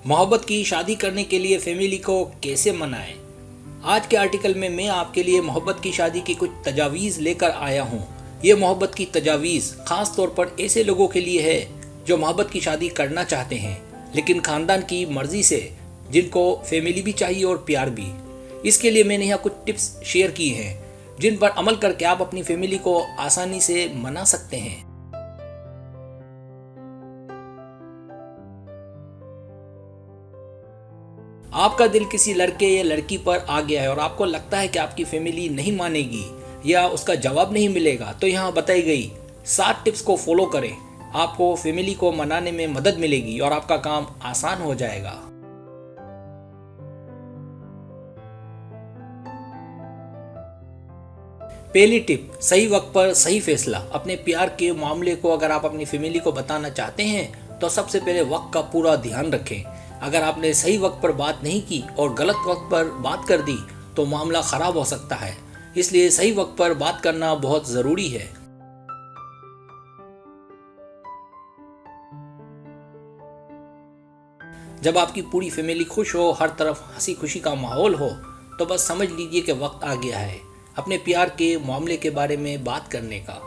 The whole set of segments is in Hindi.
मोहब्बत की शादी करने के लिए फैमिली को कैसे मनाएं। आज के आर्टिकल में मैं आपके लिए मोहब्बत की शादी की कुछ तजावीज़ लेकर आया हूँ। ये मोहब्बत की तजावीज़ ख़ास तौर पर ऐसे लोगों के लिए है जो मोहब्बत की शादी करना चाहते हैं लेकिन ख़ानदान की मर्ज़ी से, जिनको फैमिली भी चाहिए और प्यार भी। इसके लिए मैंने यहाँ कुछ टिप्स शेयर की हैं जिन पर अमल करके आप अपनी फैमिली को आसानी से मना सकते हैं। आपका दिल किसी लड़के या लड़की पर आ गया है और आपको लगता है कि आपकी फैमिली नहीं मानेगी या उसका जवाब नहीं मिलेगा, तो यहाँ बताई गई 7 टिप्स को फॉलो करें। आपको फैमिली को मनाने में मदद मिलेगी और आपका काम आसान हो जाएगा। पहली टिप, सही वक्त पर सही फैसला। अपने प्यार के मामले को अगर आप अपनी फैमिली को बताना चाहते हैं तो सबसे पहले वक्त का पूरा ध्यान रखें। अगर आपने सही वक्त पर बात नहीं की और गलत वक्त पर बात कर दी तो मामला खराब हो सकता है, इसलिए सही वक्त पर बात करना बहुत ज़रूरी है। जब आपकी पूरी फैमिली खुश हो, हर तरफ हंसी खुशी का माहौल हो, तो बस समझ लीजिए कि वक्त आ गया है अपने प्यार के मामले के बारे में बात करने का।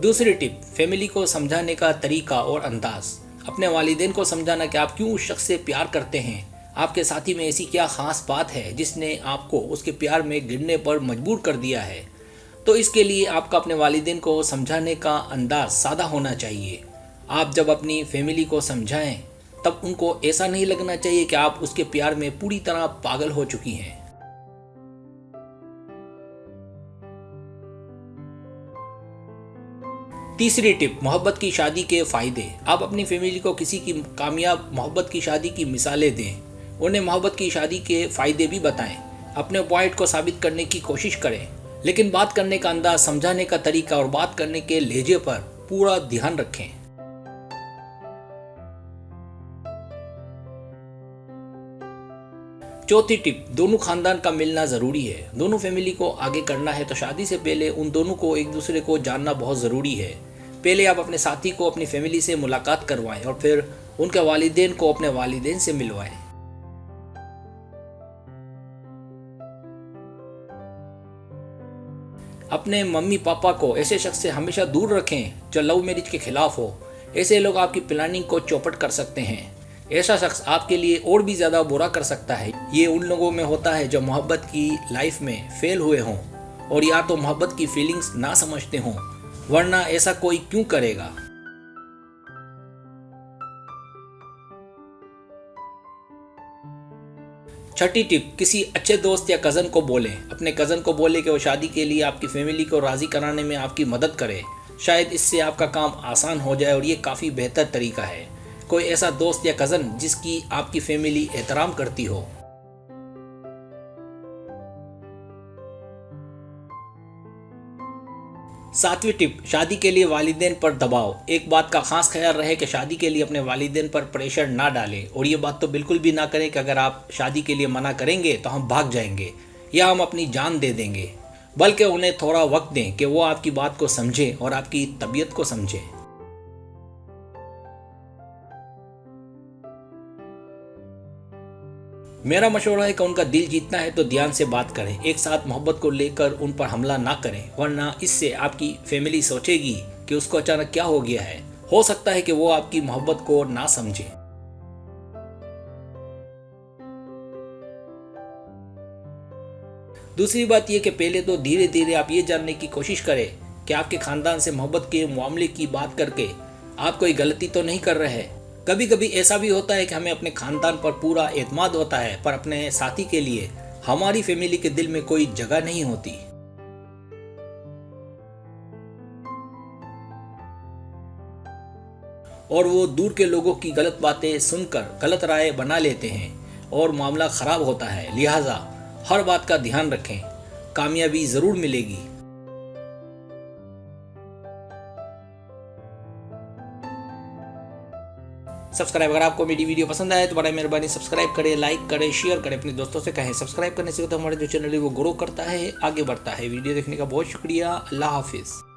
दूसरी टिप, फैमिली को समझाने का तरीका और अंदाज। अपने वालिदैन को समझाना कि आप क्यों उस शख्स से प्यार करते हैं। आपके साथी में ऐसी क्या खास बात है जिसने आपको उसके प्यार में गिरने पर मजबूर कर दिया है। तो इसके लिए आपका अपने वालिदैन को समझाने का अंदाज सादा होना चाहिए। आप जब अपनी फैमिली को समझाएं तब उनको ऐसा नहीं लगना चाहिए कि आप उसके प्यार में पूरी तरह पागल हो चुकी हैं। तीसरी टिप, मोहब्बत की शादी के फ़ायदे। आप अपनी फैमिली को किसी की कामयाब मोहब्बत की शादी की मिसालें दें। उन्हें मोहब्बत की शादी के फ़ायदे भी बताएं। अपने पॉइंट को साबित करने की कोशिश करें, लेकिन बात करने का अंदाज, समझाने का तरीका और बात करने के लहजे पर पूरा ध्यान रखें। चौथी टिप, दोनों खानदान का मिलना ज़रूरी है। दोनों फैमिली को आगे करना है तो शादी से पहले उन दोनों को एक दूसरे को जानना बहुत ज़रूरी है। पहले आप अपने साथी को अपनी फैमिली से मुलाकात करवाएं और फिर उनके वालिदैन को अपने वालिदैन से मिलवाएं। अपने मम्मी पापा को ऐसे शख्स से हमेशा दूर रखें जो लव मैरिज के खिलाफ हो। ऐसे लोग आपकी प्लानिंग को चौपट कर सकते हैं। ऐसा शख्स आपके लिए और भी ज़्यादा बुरा कर सकता है। ये उन लोगों में होता है जो मोहब्बत की लाइफ में फेल हुए हों और या तो मोहब्बत की फीलिंग्स ना समझते हों, वरना ऐसा कोई क्यों करेगा। छठी टिप, किसी अच्छे दोस्त या कज़न को बोलें। अपने कज़न को बोलें कि वो शादी के लिए आपकी फैमिली को राज़ी कराने में आपकी मदद करे। शायद इससे आपका काम आसान हो जाए और ये काफ़ी बेहतर तरीका है। कोई ऐसा दोस्त या कज़न जिसकी आपकी फैमिली एहतराम करती हो। सातवीं टिप, शादी के लिए वालिदैन पर दबाव। एक बात का खास ख्याल रहे कि शादी के लिए अपने वालिदैन पर प्रेशर ना डालें और ये बात तो बिल्कुल भी ना करें कि अगर आप शादी के लिए मना करेंगे तो हम भाग जाएंगे या हम अपनी जान दे देंगे, बल्कि उन्हें थोड़ा वक्त दें कि वो आपकी बात को समझें और आपकी तबीयत को समझें। मेरा मशवरा है कि उनका दिल जीतना है तो ध्यान से बात करें। एक साथ मोहब्बत को लेकर उन पर हमला ना करें, वरना इससे आपकी फैमिली सोचेगी कि उसको अचानक क्या हो गया है। हो सकता है कि वो आपकी मोहब्बत को ना समझे। दूसरी बात यह कि पहले तो धीरे धीरे आप ये जानने की कोशिश करें कि आपके खानदान से मोहब्बत के मामले की बात करके आप कोई गलती तो नहीं कर रहे हैं। कभी कभी ऐसा भी होता है कि हमें अपने खानदान पर पूरा एतमाद होता है पर अपने साथी के लिए हमारी फैमिली के दिल में कोई जगह नहीं होती। और वो दूर के लोगों की गलत बातें सुनकर गलत राय बना लेते हैं और मामला खराब होता है। लिहाजा हर बात का ध्यान रखें, कामयाबी जरूर मिलेगी। सब्सक्राइब, अगर आपको मेरी वीडियो पसंद आए तो बड़ा मेहरबानी सब्सक्राइब करें, लाइक करें, शेयर करें, अपने दोस्तों से कहें। सब्सक्राइब करने से तो हमारा जो चैनल है वो ग्रो करता है, आगे बढ़ता है। वीडियो देखने का बहुत शुक्रिया। अल्लाह हाफिज़।